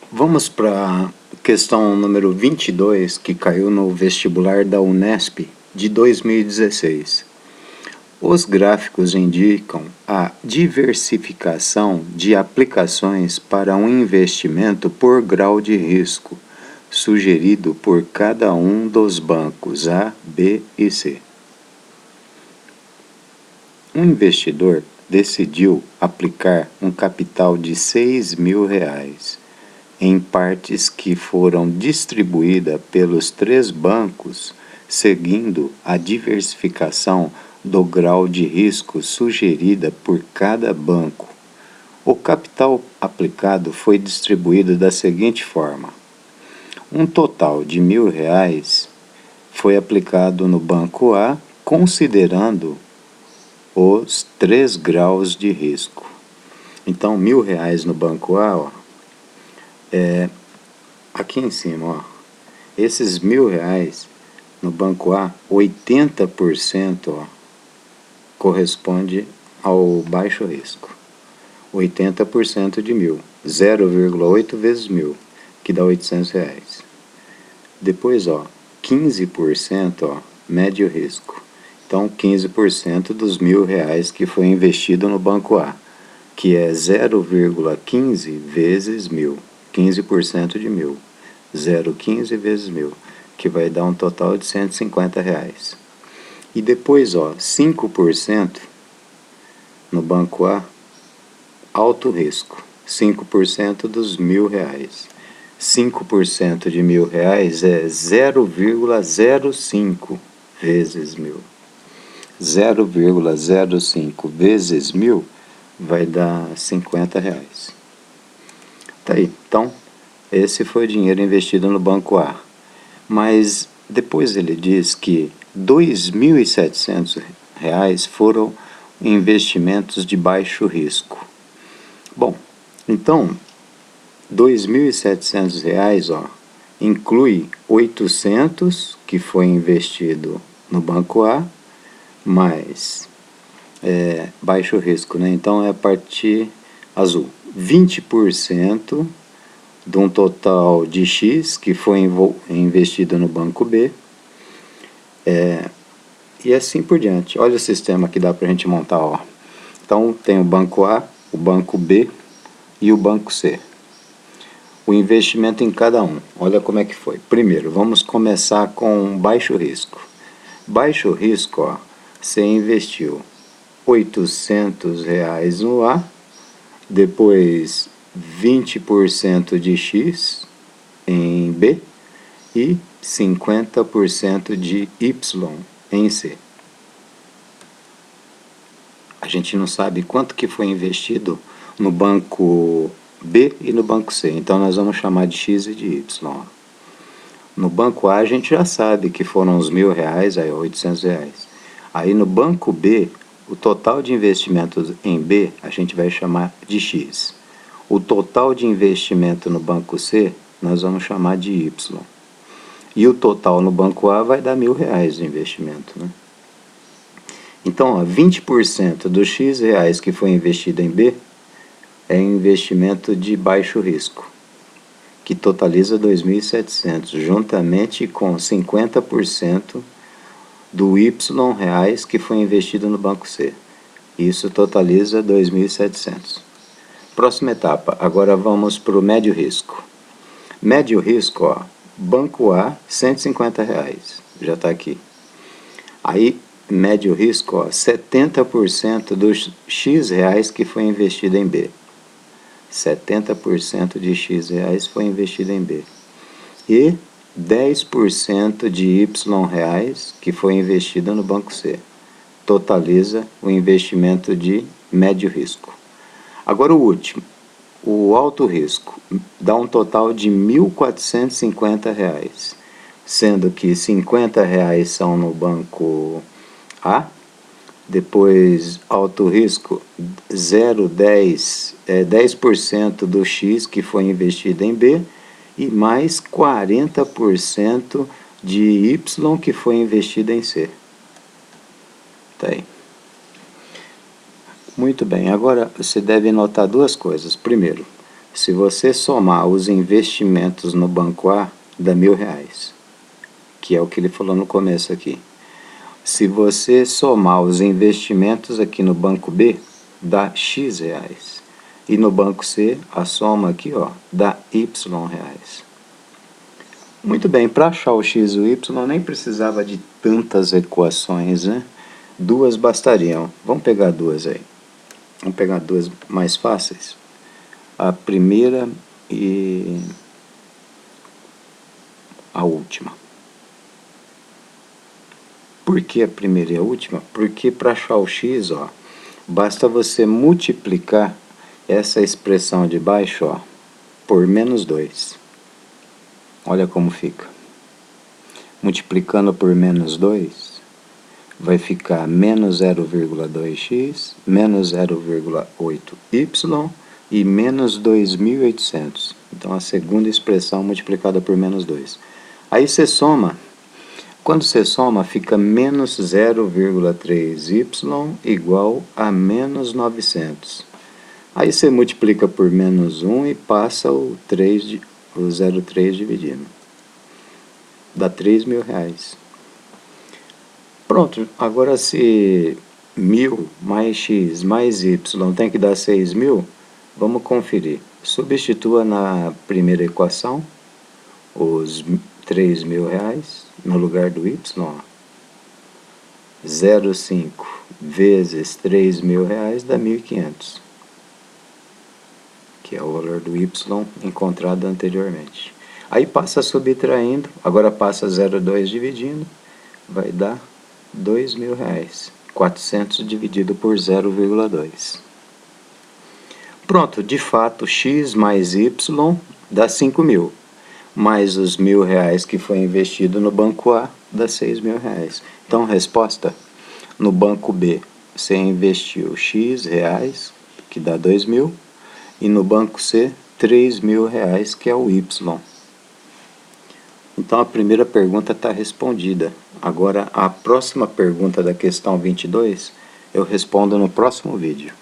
Vamos para a questão número 22, que caiu no vestibular da Unesp de 2016. Os gráficos indicam a diversificação de aplicações para um investimento por grau de risco, sugerido por cada um dos bancos A, B e C. Um investidor decidiu aplicar um capital de R$ 6.000 em partes que foram distribuídas pelos 3 bancos, seguindo a diversificação do grau de risco sugerida por cada banco. O capital aplicado foi distribuído da seguinte forma: um total de R$ 1.000 foi aplicado no banco A, considerando os 3 graus de risco. Então, R$ 1.000 no banco A, ó, aqui em cima, ó, esses R$ 1.000 no banco A, 80%, ó, corresponde ao baixo risco. 80% de 1.000, 0,8 vezes 1.000, que dá R$ 800. Depois, ó, 15%, ó, médio risco. Então, 15% dos R$ 1.000 que foi investido no banco A, que é 0,15 vezes 1.000, 15% de 1.000, 0,15 vezes 1.000, que vai dar um total de R$ 150. E depois, ó, 5% no banco A, alto risco, 5% dos R$ 1.000. 5% de R$ 1.000 é 0,05 vezes 1.000. 0,05 vezes 1.000 vai dar R$ 50. Tá aí. Então, esse foi o dinheiro investido no banco A. Mas depois ele diz que R$ 2.700 foram investimentos de baixo risco. Bom, então, R$ 2.700, ó, inclui 800 que foi investido no banco A, mais baixo risco, né? Então é a parte azul. 20% de um total de X que foi investido no banco B, e assim por diante. Olha o sistema que dá para a gente montar, ó. Então tem o banco A, o banco B e o banco C. O investimento em cada um. Olha como é que foi. Primeiro, vamos começar com baixo risco. Baixo risco, ó, você investiu R$ 800 no A, depois 20% de X em B e 50% de Y em C. A gente não sabe quanto que foi investido no banco B e no banco C, então nós vamos chamar de X e de Y. No banco A a gente já sabe que foram os R$ 1.000, aí R$ 800. Aí no banco B, o total de investimentos em B a gente vai chamar de X. O total de investimento no banco C nós vamos chamar de Y. E o total no banco A vai dar R$ 1.000 de investimento, né? Então, ó, 20% dos X reais que foi investido em B é investimento de baixo risco, que totaliza 2.700, juntamente com 50% do Y reais que foi investido no banco C. Isso totaliza 2.700. Próxima etapa, agora vamos para o médio risco. Médio risco, ó, banco A, R$ 150, já está aqui. Aí, médio risco, ó, 70% dos X reais que foi investido em B. 70% de X reais foi investido em B. E 10% de Y reais que foi investido no banco C. Totaliza o investimento de médio risco. Agora o último, o alto risco, dá um total de R$ 1.450, sendo que R$ 50 são no banco A, depois alto risco 0,10 10% do X que foi investido em B e mais 40% de Y que foi investido em C. Tá aí. Muito bem, agora você deve notar duas coisas. Primeiro, Se você somar os investimentos no banco A, dá R$1.000, que é o que ele falou no começo aqui. Se você somar os investimentos aqui no banco B, dá X reais. E no banco C, a soma aqui, ó, dá Y reais. Muito bem, para achar o X e o Y, nem precisava de tantas equações, né? Duas bastariam. Vamos pegar duas aí. Vamos pegar duas mais fáceis. A primeira e a última. Por que a primeira e a última? Porque para achar o x, ó, basta você multiplicar essa expressão de baixo, ó, por menos 2. Olha como fica. Multiplicando por menos 2, vai ficar menos 0,2x, menos 0,8y e menos 2.800. Então, a segunda expressão multiplicada por menos 2. Aí você soma. Quando você soma, fica menos 0,3y igual a menos 900. Aí você multiplica por menos 1 e passa o 0,3 dividindo. Dá R$3.000. Pronto, agora se 1.000 mais x mais y tem que dar 6.000, vamos conferir. Substitua na primeira equação os R$3.000 no lugar do y, ó. 0,5 vezes R$3.000 dá 1.500, que é o valor do y encontrado anteriormente. Aí passa subtraindo, agora passa 0,2 dividindo, vai dar R$2.000. 400 dividido por 0,2. Pronto, de fato, x mais y dá 5.000. Mais os R$1.000 que foi investido no banco A, dá R$6.000. Então, resposta, no banco B, você investiu X reais, que dá 2.000, e no banco C, R$3.000, que é o Y. Então, a primeira pergunta está respondida. Agora, a próxima pergunta da questão 22, eu respondo no próximo vídeo.